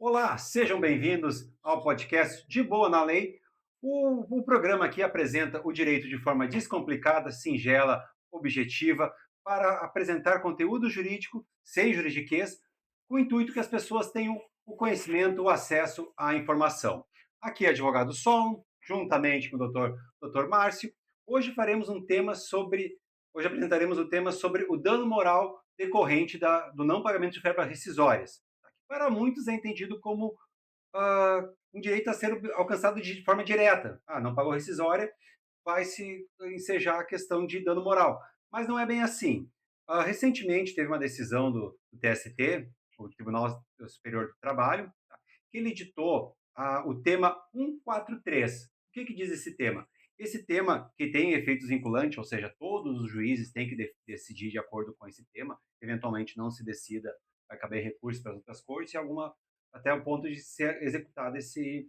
Olá, sejam bem-vindos ao podcast De Boa na Lei. O programa aqui apresenta o direito de forma descomplicada, singela, objetiva, para apresentar conteúdo jurídico sem juridiquês, com o intuito que as pessoas tenham o conhecimento, o acesso à informação. Aqui é advogado Solon, juntamente com o doutor Márcio. Hoje faremos um tema sobre, hoje apresentaremos o tema sobre o dano moral decorrente do não pagamento de verbas rescisórias. Para muitos é entendido como um direito a ser alcançado de forma direta. Não pagou rescisória, vai se ensejar a questão de dano moral. Mas não é bem assim. Recentemente teve uma decisão do TST, o Tribunal Superior do Trabalho, tá, que ele ditou o tema 143. O que diz esse tema? Esse tema que tem efeitos vinculantes, ou seja, todos os juízes têm que decidir de acordo com esse tema, eventualmente não se decida, vai caber recurso para outras cortes e alguma até o ponto de ser executado esse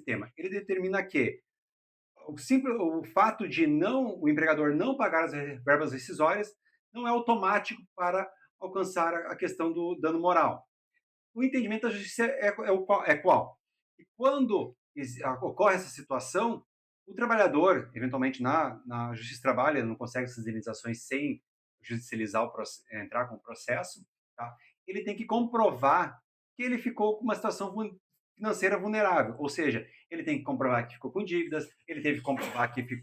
tema. Ele determina que o fato de o empregador não pagar as verbas rescisórias não é automático para alcançar a questão do dano moral. O entendimento da justiça é qual? E quando ocorre essa situação, o trabalhador, eventualmente na Justiça do Trabalho, ele não consegue essas indenizações sem judicializar entrar com o processo, tá? Ele tem que comprovar que ele ficou com uma situação financeira vulnerável, ou seja, ele tem que comprovar que ficou com dívidas, ele teve que comprovar que teve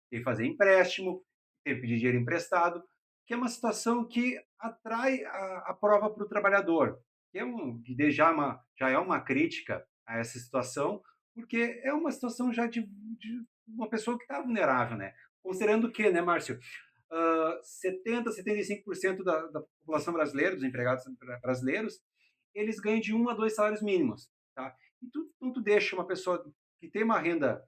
que fazer empréstimo, teve que pedir dinheiro emprestado, que é uma situação que atrai a prova para o trabalhador, que já é uma crítica a essa situação, porque é uma situação já de uma pessoa que está vulnerável, né? Considerando que, né, Márcio, 75% da população brasileira, dos empregados brasileiros, eles ganham de 1 a 2 salários mínimos, tá? Então tu deixa uma pessoa que tem uma renda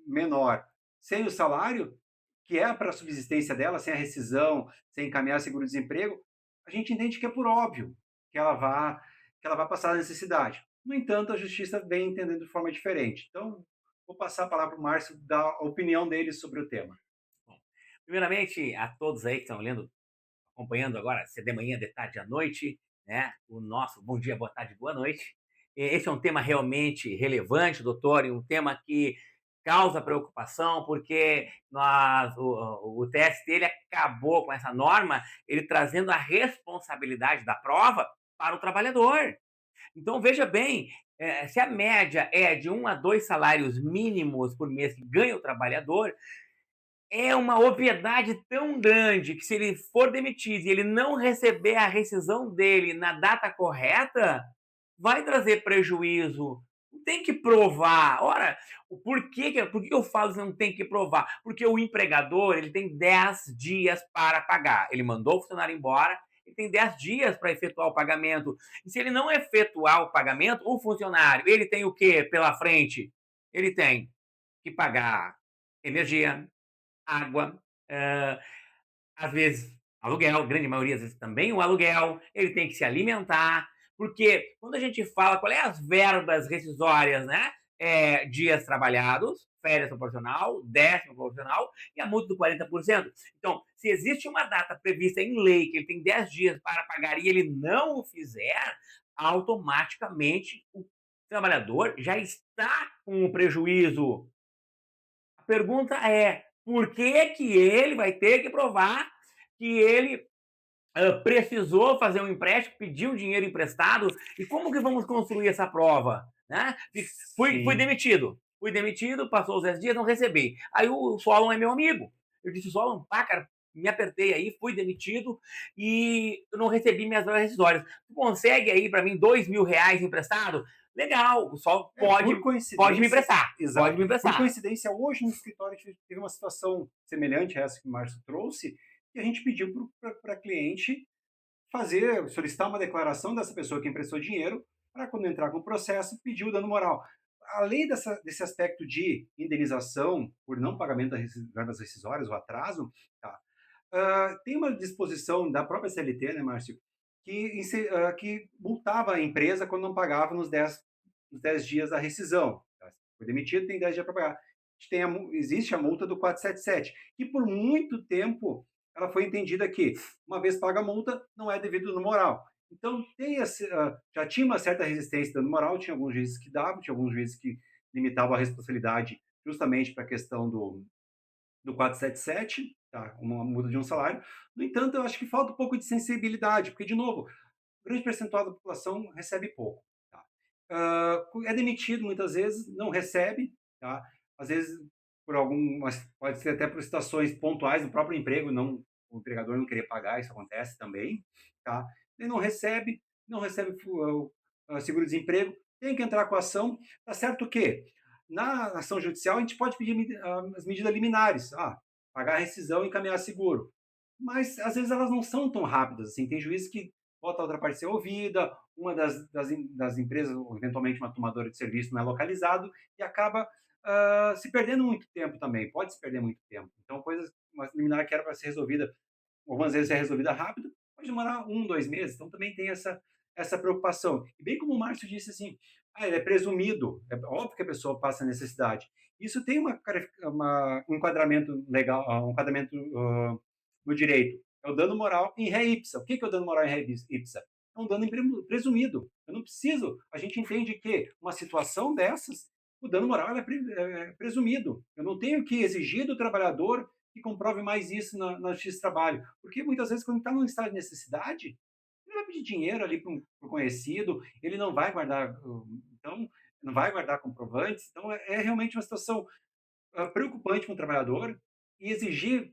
menor sem o salário, que é para a subsistência dela, sem a rescisão, sem encaminhar seguro-desemprego, a gente entende que é por óbvio que ela vá passar a necessidade. No entanto, a justiça vem entendendo de forma diferente. Então, vou passar a palavra para o Márcio dar a opinião dele sobre o tema. Bom, primeiramente, a todos aí que estão lendo, acompanhando agora, se é de manhã, de tarde, à noite, né? O nosso bom dia, boa tarde, boa noite. Esse é um tema realmente relevante, doutor, e um tema que causa preocupação, porque o TST ele acabou com essa norma, ele trazendo a responsabilidade da prova para o trabalhador. Então, veja bem, se a média é de 1 a 2 salários mínimos por mês que ganha o trabalhador, é uma obviedade tão grande que se ele for demitido e ele não receber a rescisão dele na data correta, vai trazer prejuízo. Não tem que provar. Ora, por que eu falo que não tem que provar? Porque o empregador ele tem 10 dias para pagar. Ele mandou o funcionário embora, ele tem 10 dias para efetuar o pagamento. E se ele não efetuar o pagamento, o funcionário, ele tem o que pela frente? Ele tem que pagar energia, água, às vezes aluguel, grande maioria às vezes também o aluguel, ele tem que se alimentar, porque quando a gente fala qual é as verbas rescisórias, né? Dias trabalhados, férias proporcional, décimo proporcional e a multa do 40%. Então, se existe uma data prevista em lei que ele tem 10 dias para pagar e ele não o fizer, automaticamente o trabalhador já está com o prejuízo. A pergunta é: por que que ele vai ter que provar que ele precisou fazer um empréstimo, pediu dinheiro emprestado? E como que vamos construir essa prova? Né? Fui Sim. demitido, passou os 10 dias, não recebi. Aí o Solon é meu amigo. Eu disse, Solon, pá, cara, me apertei aí, fui demitido e eu não recebi minhas horas rescisórias. Tu consegue aí para mim R$ 2.000 emprestado? Legal, o Solon Por pode me coincidência, emprestar, pode exato. me Por emprestar. coincidência, hoje no escritório a gente teve uma situação semelhante a essa que o Márcio trouxe, e a gente pediu para a cliente solicitar uma declaração dessa pessoa que emprestou dinheiro, para quando entrar com o processo, pedir o dano moral. Além desse aspecto de indenização por não pagamento das verbas rescisórias, o atraso, tá? Tem uma disposição da própria CLT, né, Márcio, que multava a empresa quando não pagava nos 10 dias da rescisão. Tá? Foi demitido, tem 10 dias para pagar. Existe a multa do 477, que por muito tempo ela foi entendida que, uma vez paga a multa, não é devido no moral. Então, já tinha uma certa resistência dando moral, tinha alguns juízes que davam, tinha alguns juízes que limitavam a responsabilidade justamente para a questão do 477, tá? Uma muda de um salário. No entanto, eu acho que falta um pouco de sensibilidade, porque, de novo, um grande percentual da população recebe pouco. Tá? É demitido muitas vezes, não recebe, tá? Às vezes por algumas, pode ser até por situações pontuais do próprio emprego, não, o empregador não querer pagar, isso acontece também, tá? Ele não recebe seguro-desemprego, tem que entrar com a ação, tá certo que na ação judicial a gente pode pedir as medidas liminares, pagar a rescisão e encaminhar seguro, mas às vezes elas não são tão rápidas assim, tem juízes que bota a outra parte ser ouvida, uma das empresas, ou eventualmente uma tomadora de serviço, não é localizado e acaba se perdendo muito tempo também, pode se perder muito tempo. Então, uma liminar que era para ser resolvida, algumas vezes é resolvida rápido, pode demorar 2 meses, então também tem essa preocupação. E bem como o Márcio disse assim, ele é presumido, é óbvio que a pessoa passa necessidade. Isso tem um enquadramento legal, um enquadramento no direito. É o dano moral em ré ipsa. O que é o dano moral em ré ipsa? É um dano presumido. Eu não preciso. A gente entende que uma situação dessas, o dano moral é presumido. Eu não tenho que exigir do trabalhador que comprove mais isso na justiça de trabalho. Porque muitas vezes, quando está num estado de necessidade, ele vai pedir dinheiro ali para um conhecido, ele não vai guardar, então, não vai guardar comprovantes. Então, é realmente uma situação preocupante para um trabalhador e exigir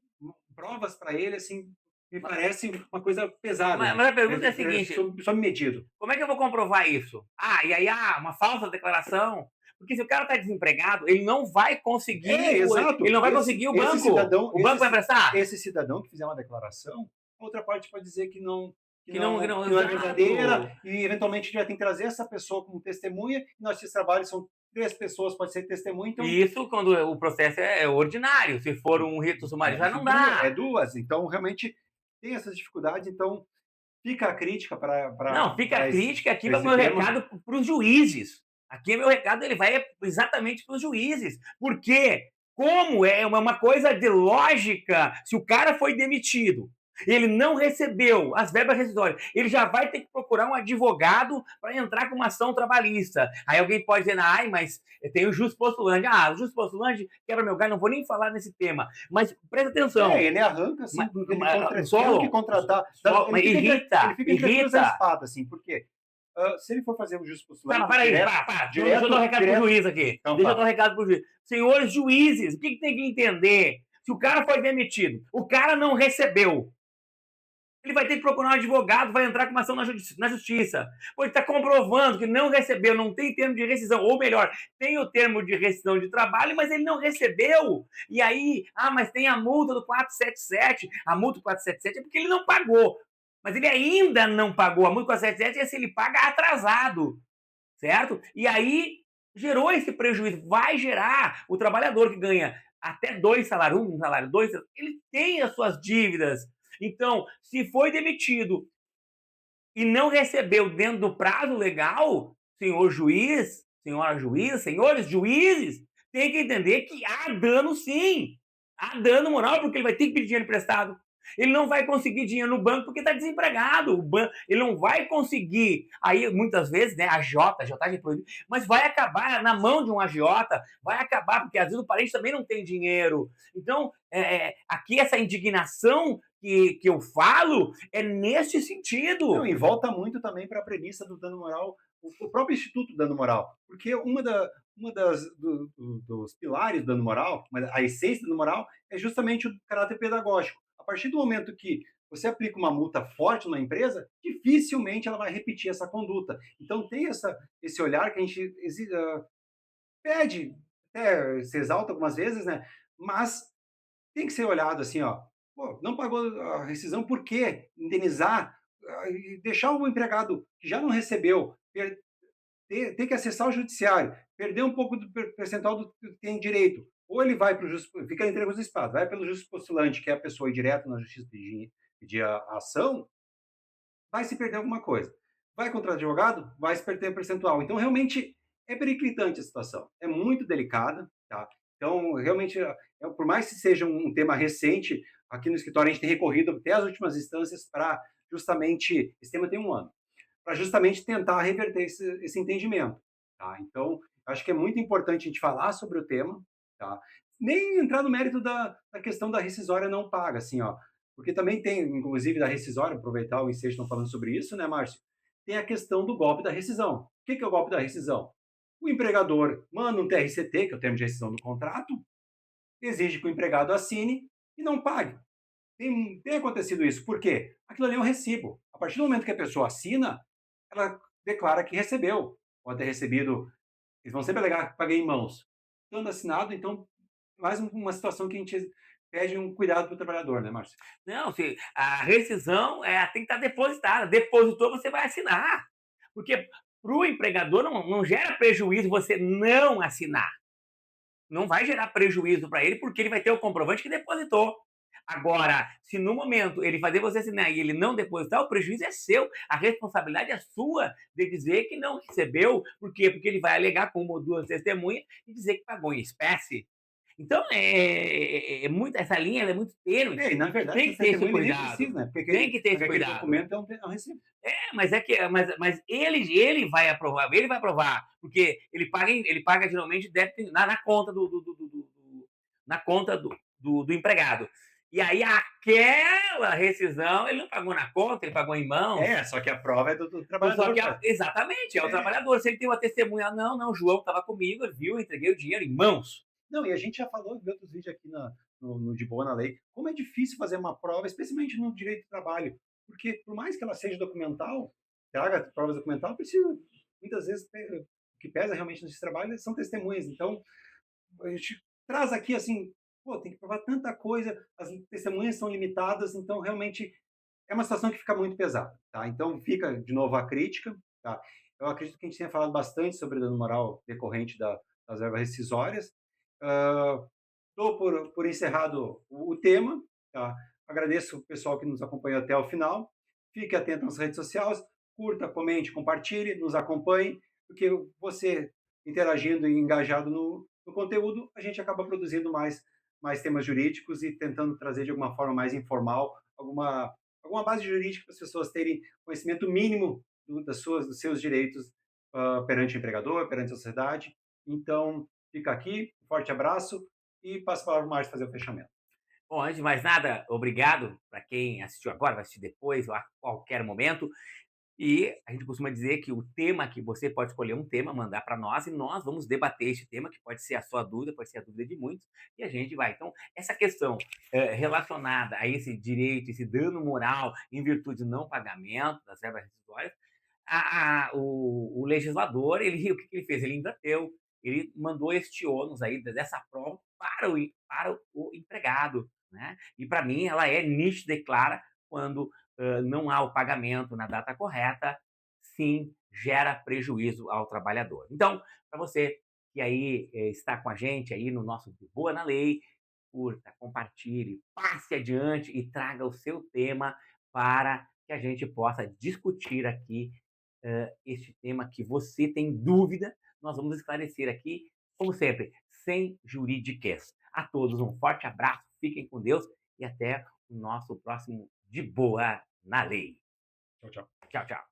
provas para ele, assim, me parece uma coisa pesada, Mas a pergunta é a seguinte: sob medido. como é que eu vou comprovar isso? E aí, uma falsa declaração. Porque se o cara está desempregado, ele não vai conseguir, Exato. ele não vai conseguir o banco. Cidadão, o banco vai emprestar? Esse cidadão que fizer uma declaração, a outra parte pode dizer que não, Que não, é verdadeira, e eventualmente a gente vai ter que trazer essa pessoa como testemunha, e nossos trabalhos são 3 pessoas, pode ser testemunha, então... Isso quando o processo é ordinário, se for um rito sumário já não dá. É 2, então realmente tem essas dificuldades, então fica a crítica para... Não, fica a crítica aqui para o meu recado para os juízes. Aqui meu recado ele vai exatamente para os juízes. Porque, como é uma coisa de lógica, se o cara foi demitido, ele não recebeu as verbas rescisórias, ele já vai ter que procurar um advogado para entrar com uma ação trabalhista. Aí alguém pode dizer, mas tem o jus postulante. O jus postulante quebra meu galho, não vou nem falar nesse tema. Mas presta atenção. Ele arranca, assim, ele tem que contratar. Irrita. Ele fica entre a espada, assim, por quê? Se ele for fazer o jus postulante... Peraí, deixa eu dar um recado pro juiz aqui. Então, deixa eu dar um recado pro juiz. Senhores juízes, o que tem que entender? Se o cara foi demitido, o cara não recebeu, ele vai ter que procurar um advogado, vai entrar com uma ação na justiça. Pô, ele está comprovando que não recebeu, não tem termo de rescisão. Ou melhor, tem o termo de rescisão de trabalho, mas ele não recebeu. E aí, mas tem a multa do 477. A multa do 477 é porque ele não pagou. Mas ele ainda não pagou. A multa do 477 é se ele paga atrasado. Certo? E aí, gerou esse prejuízo. Vai gerar. O trabalhador que ganha até 2 salários, um salário, 2, ele tem as suas dívidas. Então, se foi demitido e não recebeu dentro do prazo legal, senhor juiz, senhora juiz, senhores juízes, tem que entender que há dano sim. Há dano moral, porque ele vai ter que pedir dinheiro emprestado. Ele não vai conseguir dinheiro no banco porque está desempregado. Ele não vai conseguir. Aí, muitas vezes, né, agiotagem proibida, mas vai acabar na mão de um agiota, vai acabar, porque às vezes o parente também não tem dinheiro. Então, aqui essa indignação que eu falo é nesse sentido. Não, e volta muito também para a premissa do dano moral, o próprio Instituto do Dano Moral, porque dos pilares do dano moral, a essência do dano moral é justamente o caráter pedagógico. A partir do momento que você aplica uma multa forte na empresa, dificilmente ela vai repetir essa conduta. Então tem esse olhar que a gente pede, até se exalta algumas vezes, né? Mas tem que ser olhado assim, não pagou a rescisão, por quê? Indenizar, deixar o empregado que já não recebeu ter que acessar o judiciário, perder um pouco do percentual do que tem direito. Ou ele vai para o fica entre os espadas, vai pelo justo postulante, que é a pessoa direto na justiça pedir a ação, vai se perder alguma coisa. Vai contra o advogado, vai se perder percentual. Então, realmente, é periclitante a situação. É muito delicada, tá? Então, realmente, por mais que seja um tema recente, aqui no escritório a gente tem recorrido até as últimas instâncias para justamente... Esse tema tem 1 ano. para justamente tentar reverter esse entendimento. Tá? Então, acho que é muito importante a gente falar sobre o tema, tá? Nem entrar no mérito da questão da rescisória não paga, assim, ó, porque também tem, inclusive, da rescisória, aproveitar o ensejo estão falando sobre isso, né, Márcio? Tem a questão do golpe da rescisão. O que é o golpe da rescisão? O empregador manda um TRCT, que é o termo de rescisão do contrato, exige que o empregado assine e não pague. Tem acontecido isso. Por quê? Aquilo ali é um recibo. A partir do momento que a pessoa assina, ela declara que recebeu. Pode ter recebido, eles vão sempre alegar que paguei em mãos. Estando assinado, então, mais uma situação que a gente pede um cuidado para o trabalhador, né, Márcio? Não, se a rescisão tem que estar depositada. Depositou, você vai assinar. Porque para o empregador não gera prejuízo você não assinar. Não vai gerar prejuízo para ele, porque ele vai ter o comprovante que depositou. Agora, se no momento ele fazer você assinar e ele não depositar, o prejuízo é seu. A responsabilidade é sua de dizer que não recebeu. Por quê? Porque ele vai alegar com uma ou duas testemunhas e dizer que pagou em espécie. Então, muito, essa linha ela é muito tênue E, na e verdade, tem essa que ter esse testemunha ele nem cuidado. precisa, né? Tem que ter esse Aquele cuidado. documento é um recibo. Mas é que mas ele vai aprovar, ele vai aprovar, porque ele paga geralmente débito na conta na conta do empregado. E aí aquela rescisão, ele não pagou na conta, ele pagou em mãos. Só que a prova é do Só trabalhador, que cara. exatamente, é o É. trabalhador. Se ele tem uma testemunha, não, João estava comigo, ele viu, eu entreguei o dinheiro em mãos. Não, e a gente já falou em outros vídeos aqui no De Boa na Lei, como é difícil fazer uma prova, especialmente no direito do trabalho. Porque, por mais que ela seja documental, traga provas documental, precisa, muitas vezes, o que pesa realmente nesse trabalho são testemunhas. Então, a gente traz aqui, assim, pô, tem que provar tanta coisa, as testemunhas são limitadas, então, realmente, é uma situação que fica muito pesada. Tá? Então, fica, de novo, a crítica. Tá? Eu acredito que a gente tenha falado bastante sobre dano moral decorrente das verbas rescisórias. Dou por encerrado o tema. Tá? Agradeço o pessoal que nos acompanhou até o final. Fique atento nas redes sociais, curta, comente, compartilhe, nos acompanhe, porque você interagindo e engajado no conteúdo, a gente acaba produzindo mais temas jurídicos e tentando trazer de alguma forma mais informal alguma base jurídica para as pessoas terem conhecimento mínimo dos seus direitos perante o empregador, perante a sociedade. Então, fica aqui, um forte abraço e passo a palavra para o Márcio fazer o fechamento. Bom, antes de mais nada, obrigado para quem assistiu agora, vai assistir depois ou a qualquer momento. E a gente costuma dizer que o tema que você pode escolher um tema, mandar para nós e nós vamos debater este tema, que pode ser a sua dúvida, pode ser a dúvida de muitos, e a gente vai. Então, essa questão relacionada a esse direito, esse dano moral em virtude do não pagamento das verbas rescisórias, o legislador, o que ele fez? Ele inverteu, ele mandou este ônus aí dessa prova para o empregado. Né? E para mim, ela é nítida e clara quando não há o pagamento na data correta, sim, gera prejuízo ao trabalhador. Então, para você que aí está com a gente aí no nosso De Boa na Lei, curta, compartilhe, passe adiante e traga o seu tema para que a gente possa discutir aqui este tema que você tem dúvida. Nós vamos esclarecer aqui, como sempre, sem juridiquês. A todos um forte abraço, fiquem com Deus e até o nosso próximo De Boa na Lei. Tchau, tchau. Tchau, tchau.